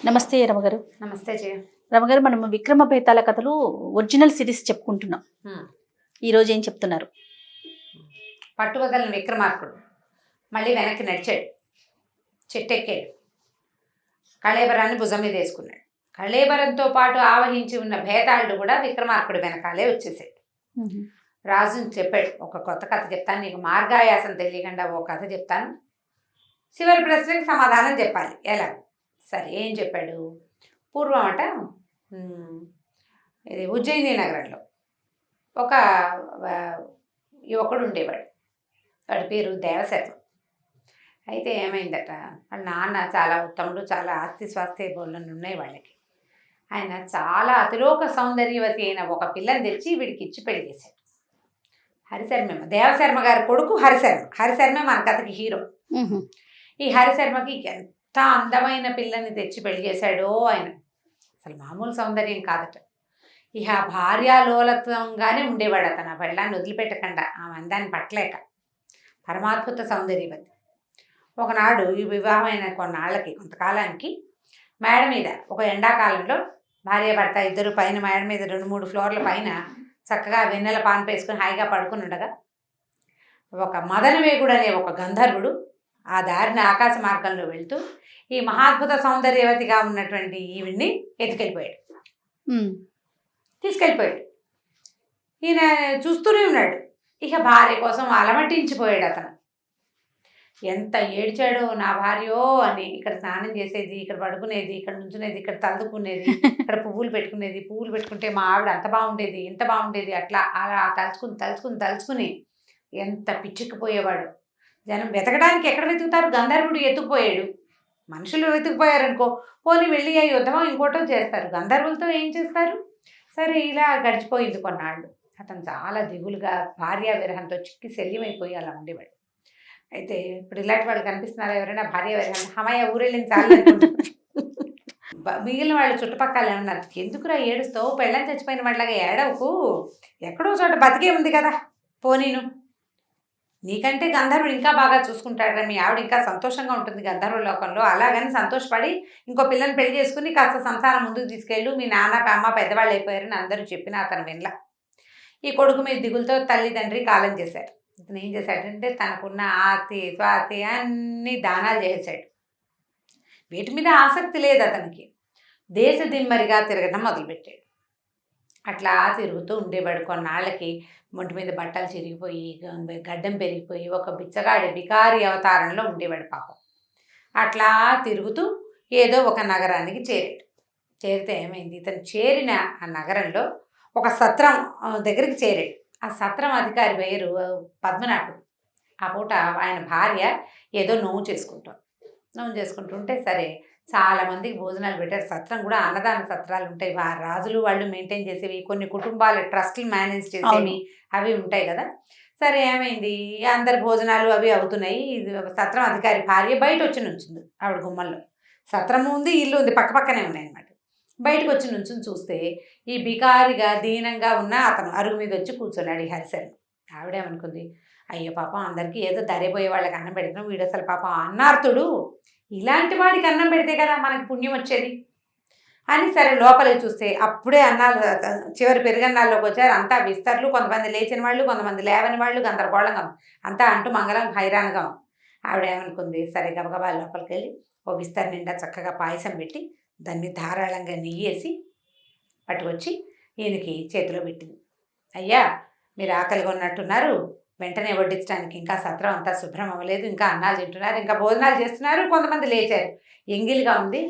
నమస్తే రమగారు. నమస్తే జయ. రమగారు, మనం విక్రమ బేతాళ కథలు ఒరిజినల్ సిరీస్ చెప్పుకుంటున్నాం. ఈ రోజు ఏం చెప్తున్నారు? పట్టువదలని విక్రమార్కుడు మళ్ళీ వెనక్కి నడిచాడు, చెట్టెక్కాడు, కళేబరాన్ని భుజం మీద వేసుకున్నాడు. కళేబరంతో పాటు ఆవహించి ఉన్న భేతాళుడు కూడా విక్రమార్కుడు వెనకాలే వచ్చేసాడు. రాజుని చెప్పాడు, ఒక కొత్త కథ చెప్తాను, నీకు మార్గాయాసం తెలియకుండా ఓ కథ చెప్తాను, చివరి ప్రశ్నకి సమాధానం చెప్పాలి. ఎలా? సరే, ఏం చెప్పాడు? పూర్వం అట ఇది ఉజ్జయిని నగరంలో ఒక యువకుడు ఉండేవాడు. వాడి పేరు దేవశర్మ. అయితే ఏమైందట, వాళ్ళ నాన్న చాలా ఉత్తముడు, చాలా ఆస్తి స్వాస్థ్య బోళ్ళను ఉన్నాయి వాళ్ళకి. ఆయన చాలా అతిలోక సౌందర్యవతి అయిన ఒక పిల్లని తెచ్చి వీడికి ఇచ్చి పెళ్లి చేశాడు. హరిశర్మ, దేవశర్మ గారి కొడుకు హరిశర్మ. హరిశర్మ మన కథకి హీరో. ఈ హరిశర్మకి ఎంత అందమైన పిల్లని తెచ్చి పెళ్లి చేశాడో ఆయన. అసలు మామూలు సౌందర్యం కాదట. ఇక భార్యాలోలత్వంగానే ఉండేవాడు అతను. ఆ పెళ్ళాన్ని వదిలిపెట్టకుండా, ఆమె అందాన్ని పట్టలేక. పరమాద్భుత సౌందర్యవతి. ఒకనాడు ఈ వివాహమైన కొంతకాలానికి మేడ మీద ఒక ఎండాకాలంలో భార్యాభర్త ఇద్దరు పైన మేడ మీద 2-3 ఫ్లోర్ల పైన చక్కగా వెన్నెల పాన్ వేసుకుని హాయిగా పడుకుని ఉండగా ఒక మదనవేగుడు అనే ఒక గంధర్వుడు ఆ దారిని ఆకాశ మార్గంలో వెళ్తూ ఈ మహాద్భుత సౌందర్యవతిగా ఉన్నటువంటి ఈవిడ్ని ఎత్తుకెళ్ళిపోయాడు, తీసుకెళ్ళిపోయాడు. ఈయన చూస్తూనే ఉన్నాడు. ఇక భార్య కోసం అలమటించిపోయాడు అతను. ఎంత ఏడ్చాడో, నా భార్యో అని. ఇక్కడ స్నానం చేసేది, ఇక్కడ పడుకునేది, ఇక్కడ నుంచునేది, ఇక్కడ తలుదుకునేది, ఇక్కడ పువ్వులు పెట్టుకుంటే మా ఆవిడ అంత బాగుండేది, ఇంత బాగుండేది, అట్లా అలా తలుచుకుని ఎంత పిచ్చుకుపోయేవాడు. జనం వెతకడానికి ఎక్కడ వెతుకుతారు? గంధర్వుడు ఎత్తుకుపోయాడు. మనుషులు వెతుకుపోయారనుకో, పోనీ వెళ్ళి ఆ యుద్ధమో ఇంకోటో చేస్తారు. గంధర్వులతో ఏం చేస్తారు? సరే, ఇలా గడిచిపోయింది కొన్నాళ్ళు. అతను చాలా దిగులుగా భార్యా విరహంతో చిక్కి శల్యమైపోయి అలా ఉండేవాడు. అయితే ఇప్పుడు ఇలాంటి వాళ్ళు కనిపిస్తున్నారా ఎవరైనా? భార్య విరహం హమయ్య ఊరెళ్ళింది చాలు అనుకుంటున్నారు. మిగిలిన వాళ్ళు చుట్టుపక్కల ఏమన్నారు, ఎందుకురా ఏడుస్తావు, పెళ్ళని చచ్చిపోయిన వాళ్ళగా ఏడవకు, ఎక్కడో చోట బతికే ఉంది కదా, పోనీను, నీకంటే గంధర్వుడు ఇంకా బాగా చూసుకుంటాడు, మీ ఆవిడ ఇంకా సంతోషంగా ఉంటుంది గంధర్వ లోకంలో, అలాగని సంతోషపడి ఇంకో పిల్లని పెళ్లి చేసుకుని కాస్త సంసారం ముందుకు తీసుకెళ్ళు, మీ నాన్న అమ్మ పెద్దవాళ్ళు అయిపోయారని అందరూ చెప్పినా అతను వినలా. ఈ కొడుకు మీద దిగులతో తల్లిదండ్రి కాలం చేశారు. ఇతను ఏం చేశాడంటే తనకున్న ఆస్తి స్వాస్తి అన్నీ దానాలు చేశాడు. వీటి మీద ఆసక్తి లేదు అతనికి. దేశ దిమ్మరిగా తిరగడం మొదలుపెట్టాడు. అట్లా తిరుగుతూ ఉండేవాడు. కొన్నాళ్ళకి ఒంటి మీద బట్టలు చిరిగిపోయి, గడ్డం పెరిగిపోయి, ఒక బికారి అవతారంలో ఉండేవాడు పాపం. అట్లా తిరుగుతూ ఏదో ఒక నగరానికి చేరాడు. చేరితే ఏమైంది, ఇతను చేరిన ఆ నగరంలో ఒక సత్రం దగ్గరికి చేరాడు. ఆ సత్రం అధికారి పేరు పద్మనాభుడు. ఆ పూట ఆయన భార్య ఏదో నోము చేసుకుంటుంటే సరే చాలామందికి భోజనాలు పెట్టారు. సత్రం కూడా అన్నదాన సత్రాలు ఉంటాయి, రాజులు వాళ్ళు మెయింటైన్ చేసేవి, కొన్ని కుటుంబాల ట్రస్ట్లు మేనేజ్ చేసేవి అవి ఉంటాయి కదా. సరే, ఏమైంది, అందరి భోజనాలు అవి అవుతున్నాయి. సత్రం అధికారి భార్య బయట వచ్చి నుంచుంది ఆవిడ గుమ్మల్లో. సత్రము ఉంది, ఇల్లు ఉంది, పక్కనే ఉన్నాయి అన్నమాట. బయటకు వచ్చి నుంచుని చూస్తే ఈ బికారిగా దీనంగా ఉన్న అతను అరుగు మీద వచ్చి కూర్చున్నాడు ఈ హరిశర్మ. ఆవిడేమనుకుంది, అయ్యో పాపం అందరికీ ఏదో దరిపోయే వాళ్ళకి అన్నం పెడుతున్నాం, వీడు అసలు పాపం అన్నార్తుడు, ఇలాంటి వాడికి అన్నం పెడితే కదా మనకి పుణ్యం వచ్చేది అని. సరే, లోపలికి చూస్తే అప్పుడే అన్నాలు చివరి పెరుగన్నాల్లోకి వచ్చారు. అంతా విస్తర్లు, కొంతమంది లేచిన వాళ్ళు, కొంతమంది లేవని వాళ్ళు, గందరగోళంగా అంతా అంటూ మంగళం హైరాన్గా. ఆవిడేమనుకుంది, సరే గబగబా లోపలికి వెళ్ళి ఓ విస్తర్ నిండా చక్కగా పాయసం పెట్టి దాన్ని ధారాళంగా నెయ్యేసి పట్టుకొచ్చి ఈయనకి చేతిలో పెట్టింది. అయ్యా, మీరు ఆకలిగా ఉన్నట్టున్నారు, వెంటనే వడ్డించడానికి ఇంకా సత్రం అంతా శుభ్రం అవ్వలేదు, ఇంకా అన్నాలు తింటున్నారు, ఇంకా భోజనాలు చేస్తున్నారు, కొంతమంది లేచారు, ఎంగిలిగా ఉంది,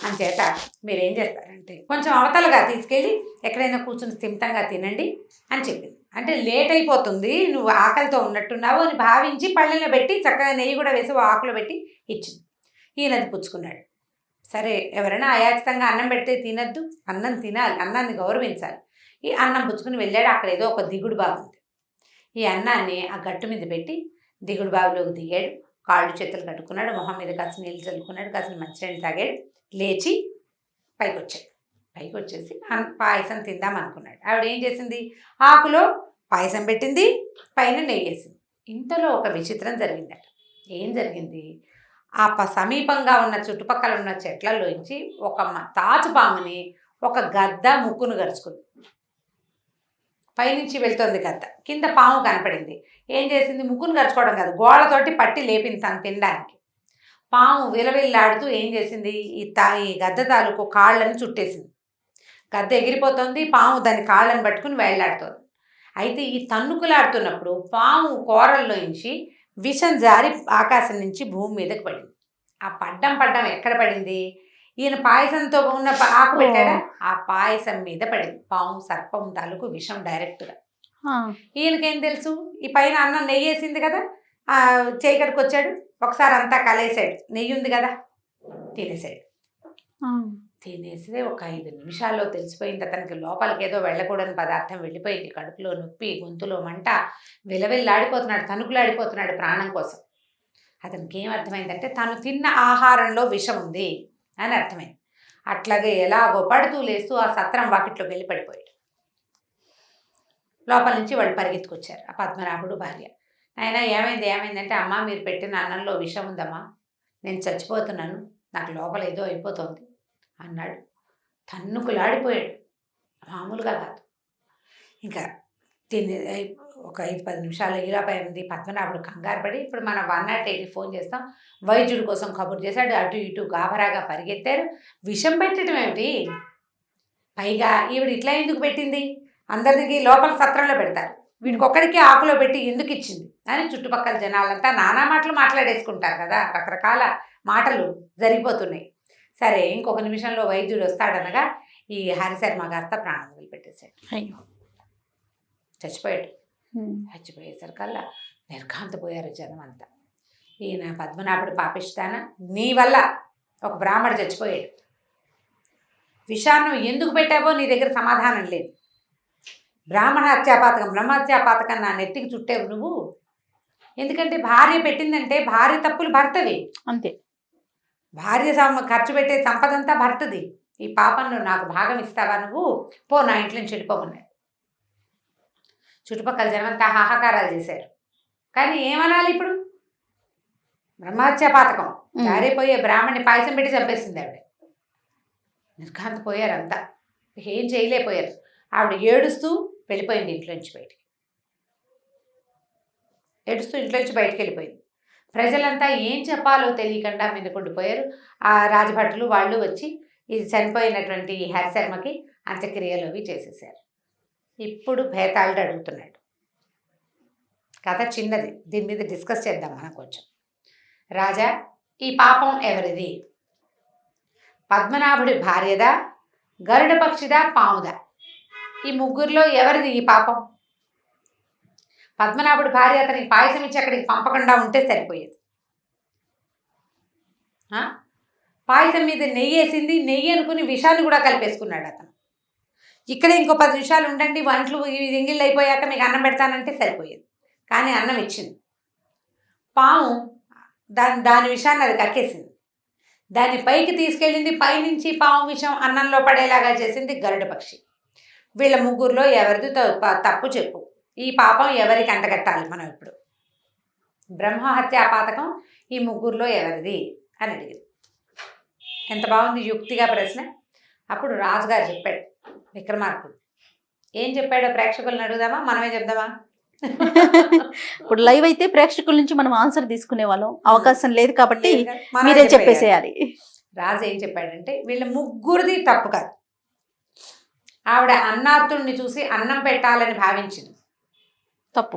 అంచేత మీరేం చేస్తారంటే కొంచెం అవతలగా తీసుకెళ్ళి ఎక్కడైనా కూర్చుని స్థిమితంగా తినండి అని చెప్పింది. అంటే లేట్ అయిపోతుంది, నువ్వు ఆకలితో ఉన్నట్టున్నావు అని భావించి పళ్ళెలో పెట్టి చక్కగా నెయ్యి కూడా వేసి ఆకులో పెట్టి ఇచ్చింది. ఈయనది పుచ్చుకున్నాడు. సరే, ఎవరైనా అయాచితంగా అన్నం పెడితే తినద్దు, అన్నం తినాలి, అన్నాన్ని గౌరవించాలి. ఈ అన్నం పుచ్చుకుని వెళ్ళాడు. అక్కడ ఏదో ఒక దిగుడు బావి ఉంది. ఈ అన్నాన్ని ఆ గట్టు మీద పెట్టి దిగుడు బావిలోకి దిగాడు. కాళ్ళు చేతులు కట్టుకున్నాడు, మొహం మీద కాసిన నీళ్ళు చల్లుకున్నాడు, కాసిన మంచినీళ్ళు తాగాడు, లేచి పైకి వచ్చేసి పాయసం తిందాం అనుకున్నాడు. ఆవిడ ఏం చేసింది, ఆకులో పాయసం పెట్టింది, పైన నెయ్యేసింది. ఇంతలో ఒక విచిత్రం జరిగిందట. ఏం జరిగింది, ఆ సమీపంగా ఉన్న చుట్టుపక్కల ఉన్న చెట్లలోంచి ఒక తాచుపాముని ఒక గద్ద ముక్కును గరుచుకుంది. పైనుంచి వెళ్తుంది గద్ద, కింద పాము కనపడింది. ఏం చేసింది? ముక్కును గరుచుకోవడం కాదు, గోళ్ళతోటి పట్టి లేపింది తను తినడానికి. పాము విలవిల్లాడుతూ ఏం చేసింది? ఈ గద్ద తాలూకు కాళ్ళని చుట్టేసింది. గద్ద ఎగిరిపోతుంది, పాము దాని కాళ్ళని పట్టుకుని వేళ్లాడుతుంది. అయితే ఈ తన్నుకులాడుతున్నప్పుడు పాము కూరల్లోంచి విషం జారి ఆకాశం నుంచి భూమి మీదకి పడింది. ఆ పడ్డం ఎక్కడ పడింది? ఈయన పాయసంతో ఉన్న ఆకు పెట్టాడా, ఆ పాయసం మీద పడింది. పాము సర్పం తాలూకు విషం డైరెక్ట్గా. ఈయనకేం తెలుసు? ఈ పైన అన్నం నెయ్యి వేసింది కదా, చేయి కడుకు వచ్చాడు, ఒకసారి అంతా కలిసాడు, నెయ్యి ఉంది కదా, తినేసాడు. తినేస్తే ఒక 5 నిమిషాల్లో తెలిసిపోయింది అతనికి. లోపలికి ఏదో వెళ్ళకూడని పదార్థం వెళ్ళిపోయింది. కడుపులో నొప్పి, గొంతులో మంట, విలవిల్లాడిపోతున్నాడు, తణుకులాడిపోతున్నాడు ప్రాణం కోసం. అతనికి ఏం అర్థమైందంటే తను తిన్న ఆహారంలో విషం ఉంది అని అర్థమైంది. అట్లాగే ఎలాగో పడుతూ లేస్తూ ఆ సత్రం వాకిట్లోకి వెళ్ళి పడిపోయాడు. లోపల నుంచి వాళ్ళు పరిగెత్తుకొచ్చారు, ఆ పద్మనాభుడు భార్య. ఆయన ఏమైందంటే, అమ్మ మీరు పెట్టిన అన్నంలో విషం ఉందమ్మా, నేను చచ్చిపోతున్నాను, నాకు లోపల ఏదో అయిపోతుంది అన్నాడు. తన్నుకులాడిపోయాడు, మామూలుగా కాదు. ఇంకా ఒక 5-10 నిమిషాలు ఈలోపైంది. పద్మనాభుడు కంగారు పడి, ఇప్పుడు మనం 108కి ఫోన్ చేస్తాం, వైద్యుడి కోసం కబురు చేశాడు. అటు ఇటు గాబరాగా పరిగెత్తారు. విషం పెట్టడం ఏమిటి? పైగా ఈవిడ ఇట్లా ఎందుకు పెట్టింది? అందరికి లోపల సత్రంలో పెడతారు, వీడికి ఒక్కడికి ఆకులో పెట్టి ఎందుకు ఇచ్చింది అని చుట్టుపక్కల జనాలంతా నానా మాటలు మాట్లాడేసుకుంటారు కదా, రకరకాల మాటలు జరిగిపోతున్నాయి. సరే, ఇంకొక నిమిషంలో వైద్యుడు వస్తాడనగా ఈ హరిశర్మ కాస్త ప్రాణం వదిలిపెట్టేశాడు. అయ్యో, చచ్చిపోయాడు. చచ్చిపోయేసరికల్లా నిర్ఘాంతపోయారు జనం అంతా. ఈయన పద్మనాభుడు పాపిస్తాన, నీ వల్ల ఒక బ్రాహ్మడు చచ్చిపోయాడు, విషాన్ని ఎందుకు పెట్టావో నీ దగ్గర సమాధానం లేదు, బ్రాహ్మణ హత్యాపాతకం బ్రహ్మహత్యాపాతకం నా నెత్తికి చుట్టేవు నువ్వు. ఎందుకంటే భార్య పెట్టిందంటే భార్య తప్పులు భర్తవి, అంతే. భార్య ఖర్చు పెట్టే సంపదంతా భర్తది. ఈ పాపంలో నాకు భాగం ఇస్తావా నువ్వు? పో, నా ఇంట్లో నుంచి వెళ్ళిపోమన్నాడు. చుట్టుపక్కల జనమంతా హాహాకారాలు చేశారు. కానీ ఏమనాలి ఇప్పుడు? బ్రహ్మహత్యాపాతకం, జారిపోయే బ్రాహ్మణ్ణి పాయసం పెట్టి చంపేసింది ఆవిడ. నిర్ఘాంతపోయారు అంతా, ఏం చేయలేకపోయారు. ఆవిడ ఏడుస్తూ వెళ్ళిపోయింది ఇంట్లోంచి బయటికి. ఏడుస్తూ ఇంట్లోంచి బయటికి వెళ్ళిపోయింది. ప్రజలంతా ఏం చెప్పాలో తెలియకుండా మీదకుండిపోయారు. ఆ రాజభటులు వాళ్ళు వచ్చి ఇది చనిపోయినటువంటి హరిశర్మకి అంత్యక్రియలు అవి చేసేసారు. ఇప్పుడు భేతాళుడు అడుగుతున్నాడు. కథ చిన్నది, దీని మీద డిస్కస్ చేద్దాం మనం కొంచెం. రాజా, ఈ పాపం ఎవరిది? పద్మనాభుడి భార్యదా, గరుడ పక్షిదా, పాముదా? ఈ ముగ్గురులో ఎవరిది ఈ పాపం? పద్మనాభుడి భార్య అతనికి పాయసం ఇచ్చి అక్కడికి పంపకుండా ఉంటే సరిపోయేది. పాయసం మీద నెయ్యి వేసింది, నెయ్యి అనుకుని విషాన్ని కూడా కలిపేసుకున్నాడు అతను. ఇక్కడే ఇంకో 10 నిమిషాలు ఉండండి, వంటలు ఎంగిళ్ళు అయిపోయాక మీకు అన్నం పెడతానంటే సరిపోయేది. కానీ అన్నం ఇచ్చింది. పాము దాని విషాన్ని అది కక్కేసింది, దాన్ని పైకి తీసుకెళ్ళింది. పైనుంచి పాము విషం అన్నంలో పడేలాగా చేసింది గరుడ పక్షి. వీళ్ళ ముగ్గురులో ఎవరిది తప్పు చెప్పు, ఈ పాపం ఎవరికి అంటగట్టాలి మనం ఇప్పుడు? బ్రహ్మహత్యాపాతకం ఈ ముగ్గురులో ఎవరిది అని అడిగింది. ఎంత బాగుంది యుక్తిగా ప్రశ్న. అప్పుడు రాజుగారు చెప్పాడు, విక్రమార్కుడు ఏం చెప్పాడో ప్రేక్షకులను అడుగుదామా, మనమే చెప్దామా? ఇప్పుడు లైవ్ అయితే ప్రేక్షకుల నుంచి మనం ఆన్సర్ తీసుకునే వాళ్ళం, అవకాశం లేదు కాబట్టి మీరే చెప్పేసేయాలి. రాజు ఏం చెప్పాడంటే, వీళ్ళ ముగ్గురిది తప్పు కాదు. ఆవిడ అన్నార్తుడిని చూసి అన్నం పెట్టాలని భావించింది, తప్పు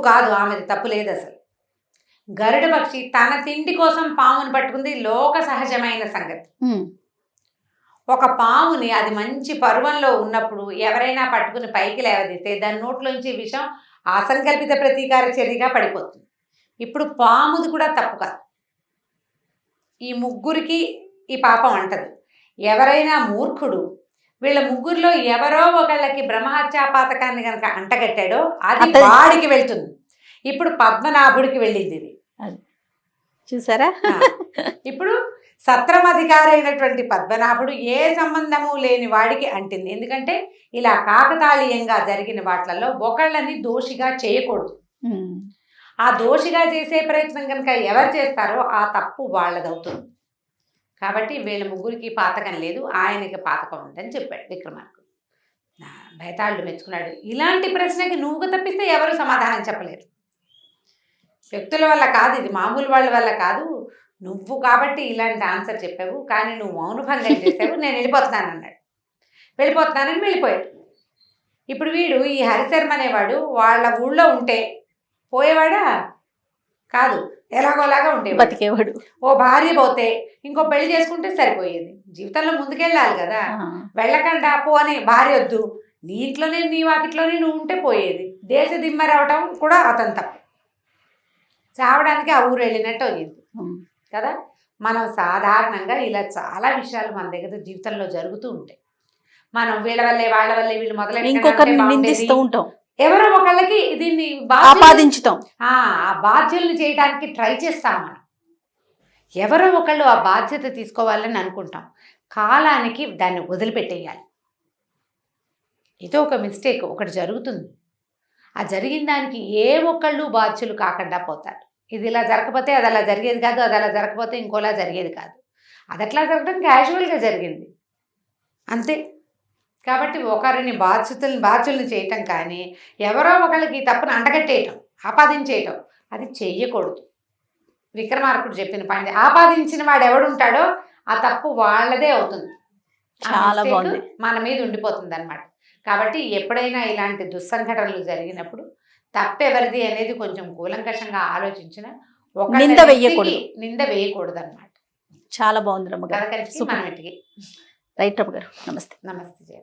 కాదు, ఆమెది తప్పు లేదు అసలు. గరుడ పక్షి తన తిండి కోసం పాముని పట్టుకుంది, లోక సహజమైన సంగతి. ఒక పాముని అది మంచి పర్వంలో ఉన్నప్పుడు ఎవరైనా పట్టుకుని పైకి లేవదీస్తే దాని నోట్లోంచి విషం అసంకల్పిత ప్రతీకార చర్యగా పడిపోతుంది. ఇప్పుడు పాముది కూడా తప్పు కాదు. ఈ ముగ్గురికి ఈ పాపం అంటదు. ఎవరైనా మూర్ఖుడు వీళ్ళ ముగ్గురులో ఎవరో ఒకళ్ళకి బ్రహ్మహత్యాపాతకాన్ని కనుక అంటగట్టాడో అది వాడికి వెళ్తుంది. ఇప్పుడు పద్మనాభుడికి వెళ్ళింది ఇది, చూసారా? ఇప్పుడు సత్రమధికారి అయినటువంటి పద్మనాభుడు ఏ సంబంధము లేని వాడికి అంటింది. ఎందుకంటే ఇలా కాకతాళీయంగా జరిగిన వాటిలలో ఒకళ్ళని దోషిగా చేయకూడదు. ఆ దోషిగా చేసే ప్రయత్నం కనుక ఎవరు చేస్తారో ఆ తప్పు వాళ్ళదవుతుంది. కాబట్టి వీళ్ళ ముగ్గురికి పాతకం లేదు, ఆయనకి పాతకం ఉందని చెప్పాడు విక్రమార్కుడు. బేతాళుడు మెచ్చుకున్నాడు. ఇలాంటి ప్రశ్నకి నువ్వు తప్పిస్తే ఎవరు సమాధానం చెప్పలేరు. వ్యక్తుల వల్ల కాదు, ఇది మామూలు వాళ్ళ వల్ల కాదు, నువ్వు కాబట్టి ఇలాంటి ఆన్సర్ చెప్పావు, కానీ నువ్వు మౌనభంగం చేసావు, నేను వెళ్ళిపోతున్నాను అన్నాడు. వెళ్ళిపోతున్నానని వెళ్ళిపోయాడు. ఇప్పుడు వీడు ఈ హరిశర్మ అనేవాడు వాళ్ళ ఊళ్ళో ఉంటే పోయేవాడా కాదు, ఎలాగోలాగా ఉండేవాడు, బతికేవాడు. ఓ భార్య పోతే ఇంకో పెళ్లి చేసుకుంటే సరిపోయేది. జీవితంలో ముందుకెళ్ళాలి కదా, వెళ్ళకుండా పో అని భార్య వద్దు, నీ ఇంట్లోనే నీ వాకిట్లోనే నువ్వు ఉంటే పోయేది. దేశ దిమ్మరి అవటం కూడా అతని తప్పు, చావడానికి ఆ ఊరు వెళ్ళినట్టు అయ్యింది కదా. మనం సాధారణంగా ఇలా చాలా విషయాలు మన దగ్గర జీవితంలో జరుగుతూ ఉంటాయి. మనం వీళ్ళ వల్లే వాళ్ళ వల్లే వీళ్ళు ఇంకొకరిని మొదలెట్టి నిందిస్తూ ఉంటాం, ఎవరో ఒకళ్ళకి దీన్ని ఆపాదించుతాం, ఆ బాధ్యుల్ని చేయడానికి ట్రై చేస్తాం. మనం ఎవరో ఒకళ్ళు ఆ బాధ్యత తీసుకోవాలని అనుకుంటాం, కాలానికి దాన్ని వదిలిపెట్టేయాలి. ఇదో ఒక మిస్టేక్ ఒకటి జరుగుతుంది, ఆ జరిగిన దానికి ఏ ఒక్కళ్ళు బాధ్యులు కాకుండా పోతారు. ఇది ఇలా జరగకపోతే అది అలా జరిగేది కాదు, అది అలా జరగకపోతే ఇంకోలా జరిగేది కాదు, అది అట్లా జరగడం క్యాజువల్గా జరిగింది అంతే. కాబట్టి ఒకరిని బాధ్యుల్ని చేయటం కానీ ఎవరో ఒకళ్ళకి తప్పును అంటగట్టేయటం, ఆపాదించేయటం అది చెయ్యకూడదు. విక్రమార్కుడు చెప్పిన పాయింట్, ఆపాదించిన వాడు ఎవడుంటాడో ఆ తప్పు వాళ్ళదే అవుతుంది, చాలా బాగుంది, మన మీద ఉండిపోతుంది అన్నమాట. కాబట్టి ఎప్పుడైనా ఇలాంటి దుస్సంఘటనలు జరిగినప్పుడు తప్పెవరిది అనేది కొంచెం కూలంకషంగా ఆలోచించిన నింద వేయకూడదు అన్నమాట. చాలా బాగుంది రమ్మగారు, రైట్ నమస్తే. నమస్తే.